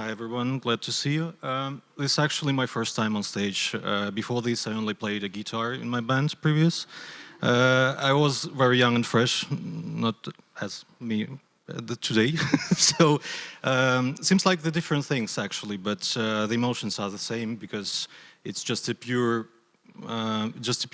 Hi everyone, glad to see you. This is actually my first time on stage. Before this, I only played a guitar in my band previous. I was very young and fresh, not as me today. So seems like the different things actually, but the emotions are the same because it's just a pure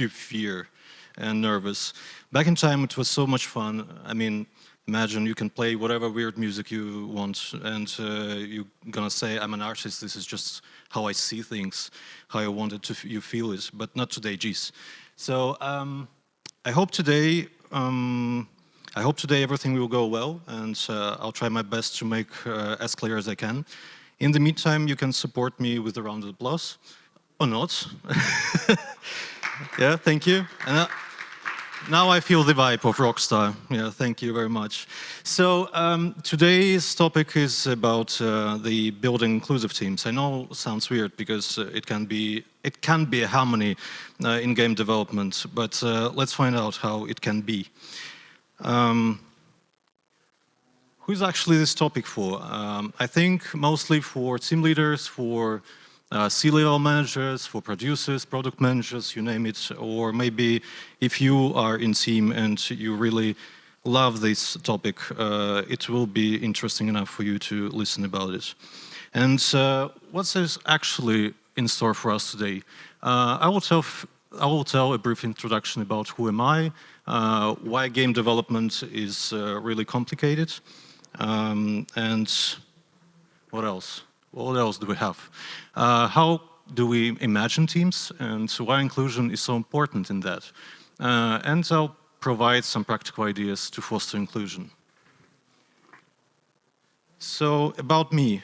fear and nervous. Back in time, it was so much fun. I mean, imagine you can play whatever weird music you want and you're gonna say, I'm an artist, this is just how I see things, how I wanted you feel it, but not today, geez. So I hope today everything will go well, and I'll try my best to make as clear as I can. In the meantime, you can support me with a round of applause, or not. Yeah, thank you. And, now I feel the vibe of rockstar. Yeah, thank you very much. So today's topic is about the building inclusive teams. I know it sounds weird because it can be a harmony in game development, but let's find out how it can be. Who's actually this topic for? I think mostly for team leaders, for C-level managers, for producers, product managers, you name it, or maybe if you are in team and you really love this topic, it will be interesting enough for you to listen about it. And what's actually in store for us today? I will tell a brief introduction about who am I, why game development is really complicated, and what else? What else do we have? How do we imagine teams and why inclusion is so important in that? And I'll provide some practical ideas to foster inclusion. So about me,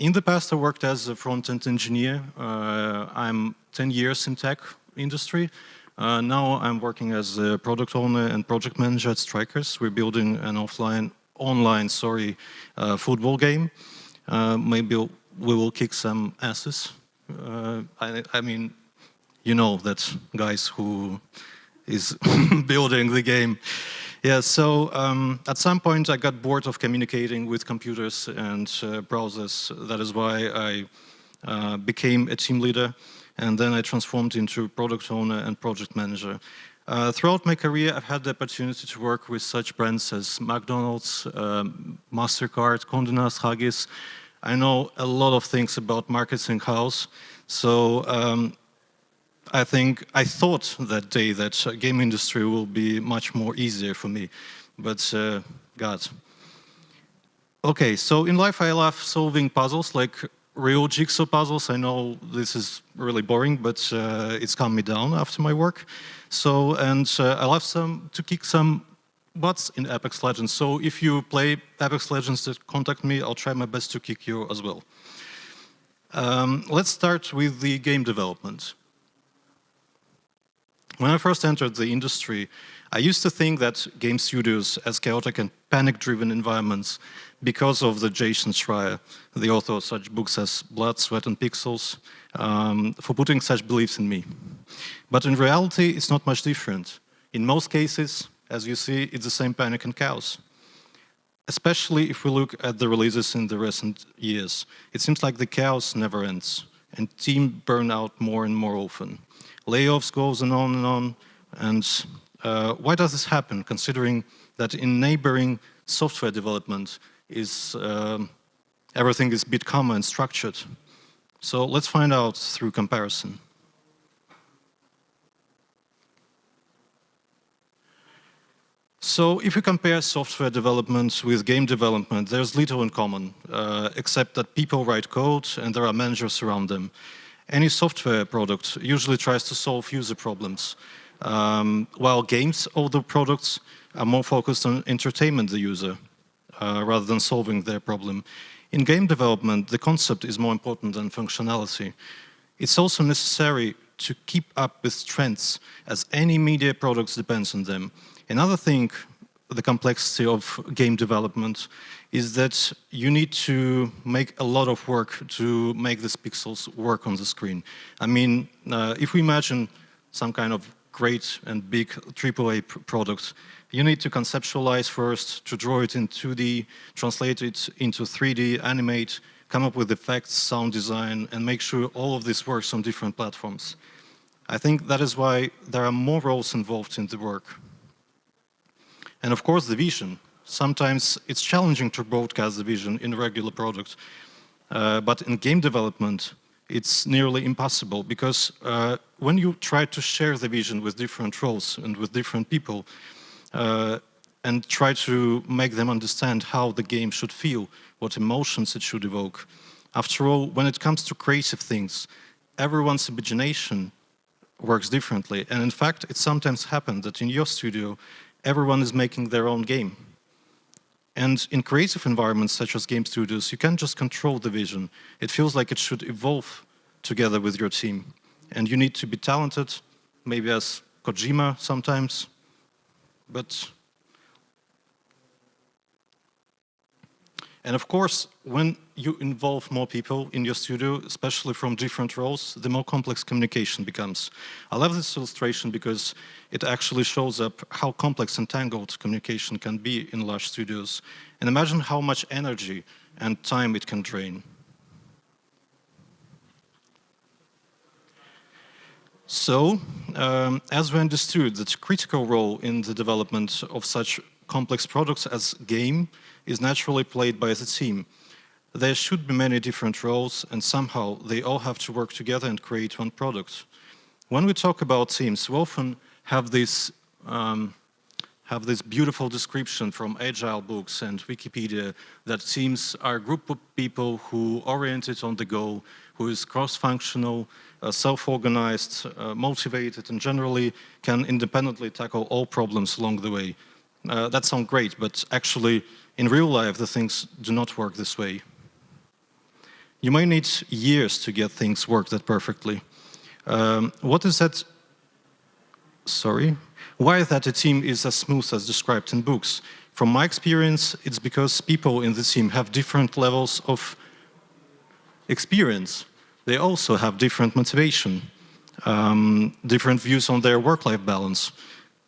in the past I worked as a front-end engineer. I'm 10 years in tech industry. Now I'm working as a product owner and project manager at Strikerz. We're building an online football game. Maybe we will kick some asses. I mean, you know that guys who is building the game. Yeah, so at some point I got bored of communicating with computers and browsers. That is why I became a team leader, and then I transformed into product owner and project manager. Throughout my career, I've had the opportunity to work with such brands as McDonald's, MasterCard, Condé Nast, Huggies. I know a lot of things about marketing house, so I thought that day that game industry will be much more easier for me, but God. Okay, so in life I love solving puzzles, like real jigsaw puzzles. I know this is really boring, but it's calmed me down after my work. So, and I love to kick some butts in Apex Legends. So if you play Apex Legends, contact me. I'll try my best to kick you as well. Let's start with the game development. When I first entered the industry, I used to think that game studios as chaotic and panic-driven environments because of the Jason Schreier, the author of such books as Blood, Sweat and Pixels, for putting such beliefs in me. But in reality, it's not much different. In most cases, as you see, it's the same panic and chaos. Especially if we look at the releases in the recent years. It seems like the chaos never ends, and teams burn out more and more often. Layoffs goes on, and why does this happen, considering that in neighboring software development everything is a bit calmer and structured? So let's find out through comparison. So if we compare software development with game development, there's little in common, except that people write code and there are managers around them. Any software product usually tries to solve user problems, while games or the products are more focused on entertainment the user, rather than solving their problem. In game development, the concept is more important than functionality. It's also necessary to keep up with trends, as any media products depends on them. Another thing, the complexity of game development, is that you need to make a lot of work to make these pixels work on the screen. I mean, if we imagine some kind of great and big AAA product, you need to conceptualize first, to draw it in 2D, translate it into 3D, animate, come up with effects, sound design, and make sure all of this works on different platforms. I think that is why there are more roles involved in the work. And of course, the vision. Sometimes it's challenging to broadcast the vision in a regular product, but in game development, it's nearly impossible because when you try to share the vision with different roles and with different people and try to make them understand how the game should feel, what emotions it should evoke, after all, when it comes to creative things, everyone's imagination works differently. And in fact, it sometimes happens that in your studio, everyone is making their own game. And in creative environments such as game studios, you can't just control the vision. It feels like it should evolve together with your team. And you need to be talented, maybe as Kojima sometimes, but... And of course, when you involve more people in your studio, especially from different roles, the more complex communication becomes. I love this illustration because it actually shows up how complex and tangled communication can be in large studios. And imagine how much energy and time it can drain. So, as we understood that critical role in the development of such complex products as game is naturally played by the team. There should be many different roles, and somehow they all have to work together and create one product. When we talk about teams, we often have this beautiful description from agile books and Wikipedia that teams are a group of people who are oriented on the goal, who is cross-functional, self-organized, motivated, and generally can independently tackle all problems along the way. That sounds great, but actually, in real life, the things do not work this way. You may need years to get things work that perfectly. What is that? Sorry. Why is that a team is as smooth as described in books? From my experience, it's because people in the team have different levels of experience. They also have different motivation, different views on their work-life balance.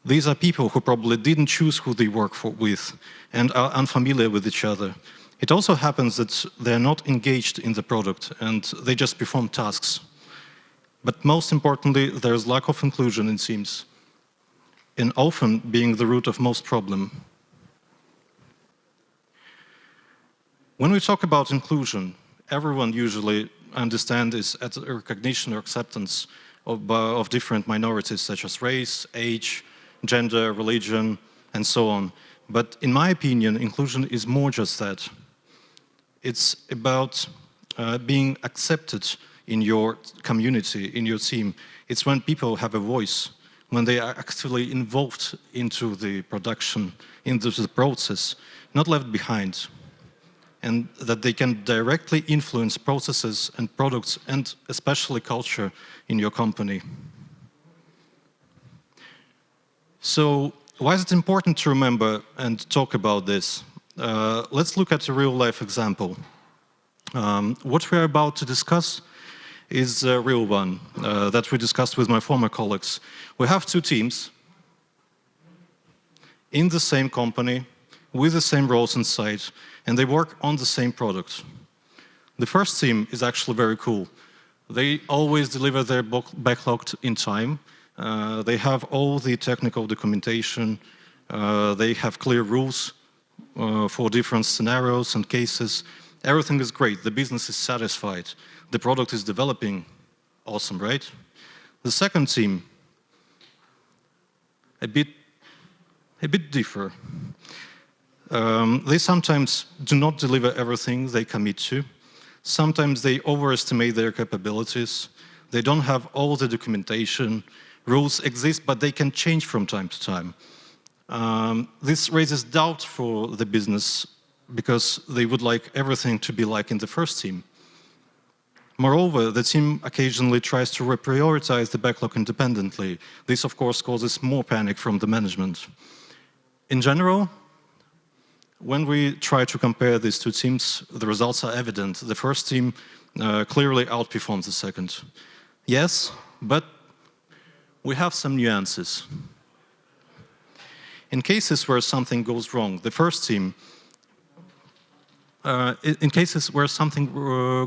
These are people who probably didn't choose who they work with and are unfamiliar with each other. It also happens that they're not engaged in the product and they just perform tasks. But most importantly, there's lack of inclusion in teams, and often being the root of most problems. When we talk about inclusion, everyone usually understands is at recognition or acceptance of different minorities such as race, age, gender, religion, and so on. But in my opinion, inclusion is more just that. It's about being accepted in your community, in your team. It's when people have a voice, when they are actually involved into the production, into the process, not left behind, and that they can directly influence processes and products, and especially culture in your company. So, why is it important to remember and talk about this? Let's look at a real-life example. What we're about to discuss is a real one that we discussed with my former colleagues. We have two teams in the same company with the same roles inside, and they work on the same product. The first team is actually very cool. They always deliver their backlog in time. They have all the technical documentation. They have clear rules for different scenarios and cases. Everything is great. The business is satisfied. The product is developing. Awesome, right? The second team, a bit differ. They sometimes do not deliver everything they commit to. Sometimes they overestimate their capabilities. They don't have all the documentation. Rules exist, but they can change from time to time. This raises doubt for the business because they would like everything to be like in the first team. Moreover, the team occasionally tries to reprioritize the backlog independently. This, of course, causes more panic from the management. In general, when we try to compare these two teams, the results are evident. The first team clearly outperforms the second. Yes, but we have some nuances. In cases where something goes wrong, the first team in cases where something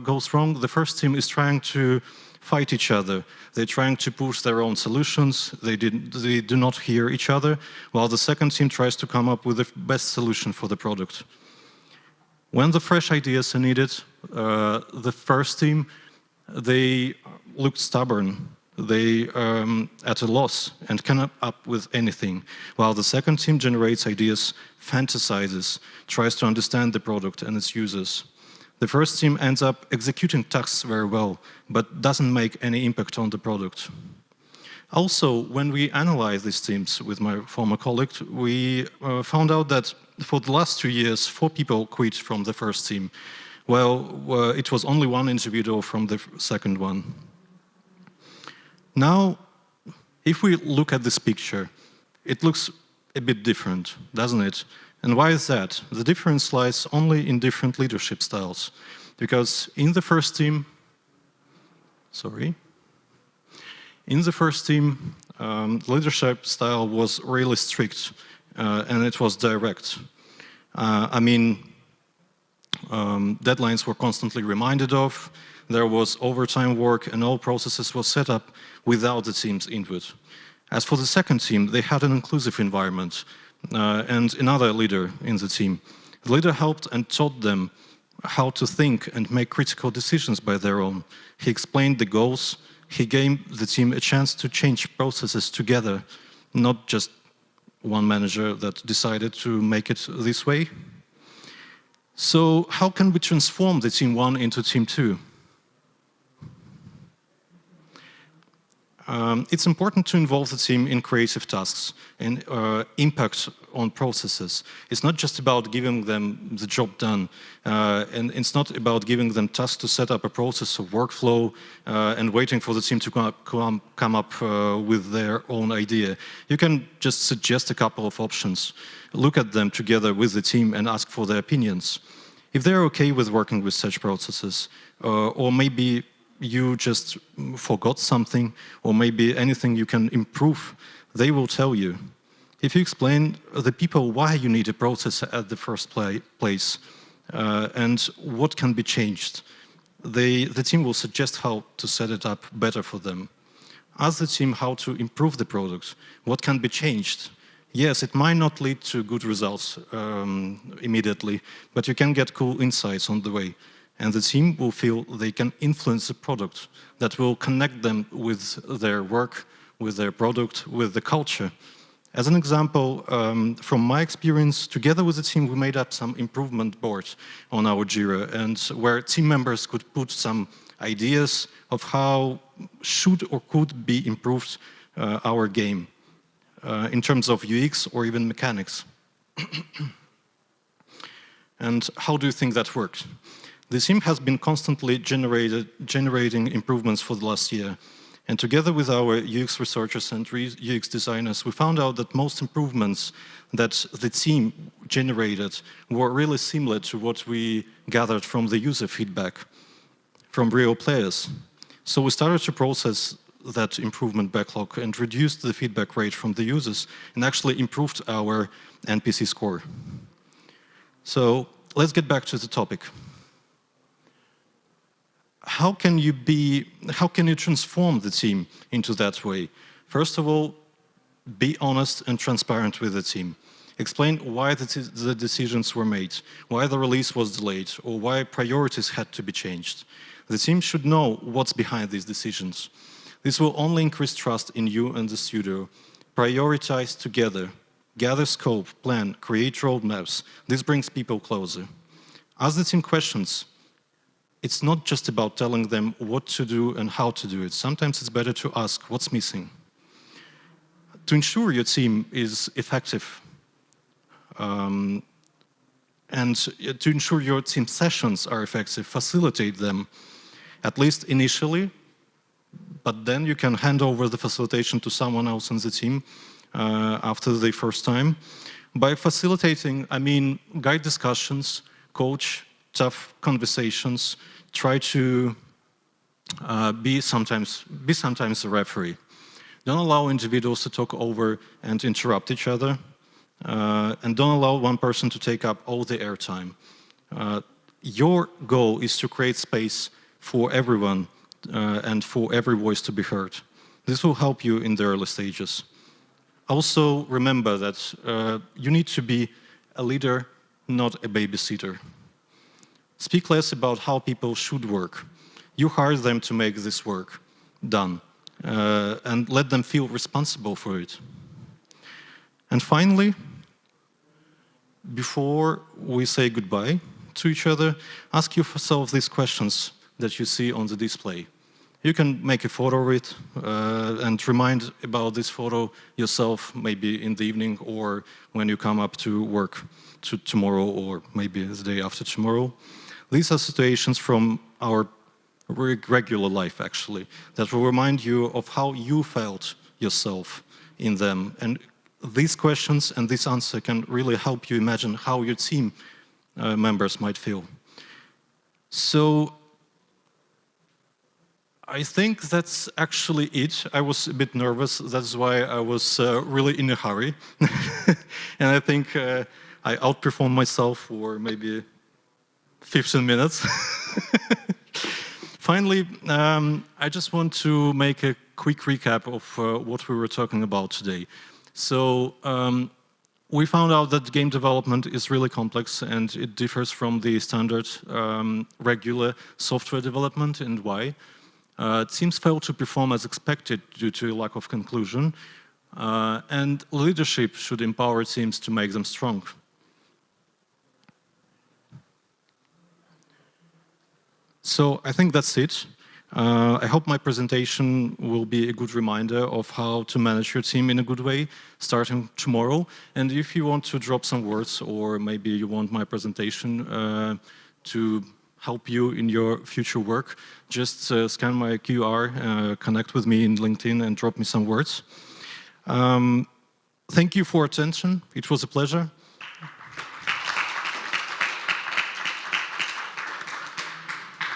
goes wrong, the first team is trying to fight each other. They're trying to push their own solutions. They do not hear each other, while the second team tries to come up with the best solution for the product. When the fresh ideas are needed, the first team, they look stubborn. They at a loss and cannot up with anything, while the second team generates ideas, fantasizes, tries to understand the product and its users. The first team ends up executing tasks very well, but doesn't make any impact on the product. Also, when we analyze these teams with my former colleague, we found out that for the last 2 years, 4 people quit from the first team. Well, it was only 1 individual from the second one. Now, if we look at this picture, it looks a bit different, doesn't it? And why is that? The difference lies only in different leadership styles. Because in the first team, leadership style was really strict and it was direct. Deadlines were constantly reminded of, there was overtime work, and all processes were set up without the team's input. As for the second team, they had an inclusive environment and another leader in the team. The leader helped and taught them how to think and make critical decisions by their own. He explained the goals. He gave the team a chance to change processes together, not just one manager that decided to make it this way. So how can we transform the team 1 into team 2? It's important to involve the team in creative tasks and impact on processes. It's not just about giving them the job done, and it's not about giving them tasks to set up a process or workflow and waiting for the team to come up with their own idea. You can just suggest a couple of options, look at them together with the team and ask for their opinions. If they're okay with working with such processes, or maybe you just forgot something, or maybe anything you can improve, they will tell you. If you explain the people why you need a process at the first place and what can be changed, the team will suggest how to set it up better for them. Ask the team how to improve the product, what can be changed. Yes, it might not lead to good results immediately, but you can get cool insights on the way. And the team will feel they can influence the product that will connect them with their work, with their product, with the culture. As an example, from my experience, together with the team, we made up some improvement boards on our Jira, and where team members could put some ideas of how should or could be improved our game in terms of UX or even mechanics. And how do you think that worked? The team has been constantly generating improvements for the last year. And together with our UX researchers and UX designers, we found out that most improvements that the team generated were really similar to what we gathered from the user feedback from real players. So we started to process that improvement backlog and reduced the feedback rate from the users and actually improved our NPC score. So let's get back to the topic. How can you transform the team into that way? First of all, be honest and transparent with the team. Explain why the decisions were made, why the release was delayed, or why priorities had to be changed. The team should know what's behind these decisions. This will only increase trust in you and the studio. Prioritize together. Gather scope, plan, create roadmaps. This brings people closer. Ask the team questions. It's not just about telling them what to do and how to do it. Sometimes it's better to ask what's missing. To ensure your team is effective and to ensure your team sessions are effective, facilitate them, at least initially, but then you can hand over the facilitation to someone else in the team after the first time. By facilitating, I mean guide discussions, coach tough conversations, try to be sometimes a referee. Don't allow individuals to talk over and interrupt each other, and don't allow one person to take up all the airtime. your goal is to create space for everyone and for every voice to be heard. This will help you in the early stages. Also, remember that you need to be a leader, not a babysitter. Speak less about how people should work. You hire them to make this work done, and let them feel responsible for it. And finally, before we say goodbye to each other, ask yourself these questions that you see on the display. You can make a photo of it and remind about this photo yourself, maybe in the evening or when you come up to work tomorrow or maybe the day after tomorrow. These are situations from our regular life, actually, that will remind you of how you felt yourself in them. And these questions and this answer can really help you imagine how your team members might feel. So I think that's actually it. I was a bit nervous. That's why I was really in a hurry. And I think I outperformed myself for maybe 15 minutes. Finally, I just want to make a quick recap of what we were talking about today. So we found out that game development is really complex and it differs from the standard regular software development. And why? Teams fail to perform as expected due to lack of conclusion, and leadership should empower teams to make them strong. So I think that's it. I hope my presentation will be a good reminder of how to manage your team in a good way, starting tomorrow. And if you want to drop some words, or maybe you want my presentation to help you in your future work, just scan my QR, connect with me in LinkedIn and drop me some words. Thank you for attention. It was a pleasure.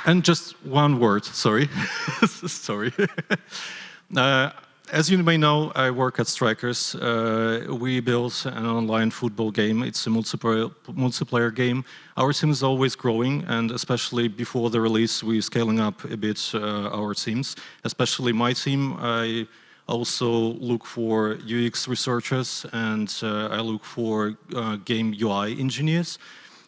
And just one word, sorry. Sorry. As you may know, I work at Strikerz. We built an online football game. It's a multiplayer game. Our team is always growing, and especially before the release, we're scaling up a bit our teams. Especially my team, I also look for UX researchers, and I look for game UI engineers.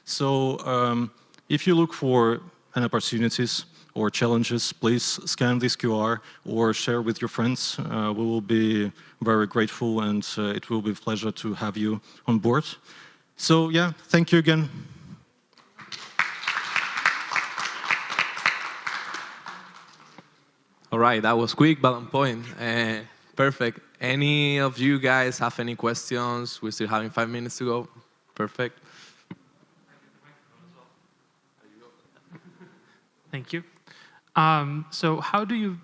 So if you look for any opportunities or challenges, please scan this QR or share with your friends. We will be very grateful, and it will be a pleasure to have you on board. So yeah, thank you again. All right, that was quick but on point. Perfect. Any of you guys have any questions? We're still having 5 minutes to go. Perfect. Thank you. So how do you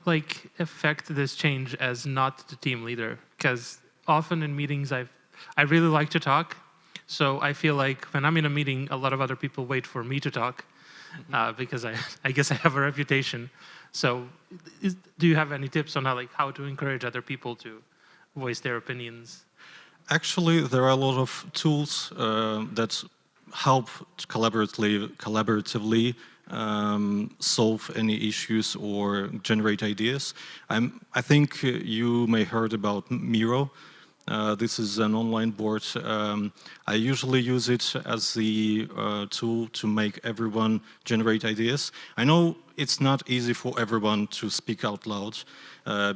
affect this change as not the team leader? Because often in meetings, I really like to talk. So I feel like when I'm in a meeting, a lot of other people wait for me to talk because I guess I have a reputation. So do you have any tips on how to encourage other people to voice their opinions? Actually, there are a lot of tools that help to collaboratively solve any issues or generate ideas. I think you may heard about Miro. This is an online board. I usually use it as the tool to make everyone generate ideas. I know it's not easy for everyone to speak out loud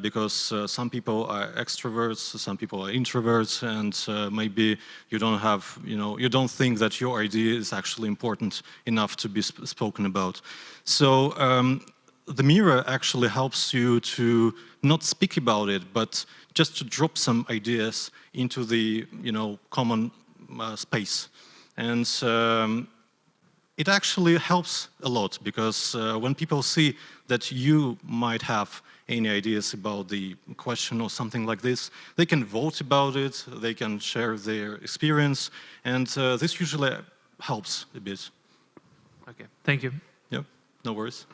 because some people are extroverts, some people are introverts, and maybe you don't have, you don't think that your idea is actually important enough to be spoken about. So the mirror actually helps you to not speak about it, but just to drop some ideas into the common space. And it actually helps a lot because when people see that you might have any ideas about the question or something like this, they can vote about it, they can share their experience, and this usually helps a bit. Okay, thank you. Yeah, no worries.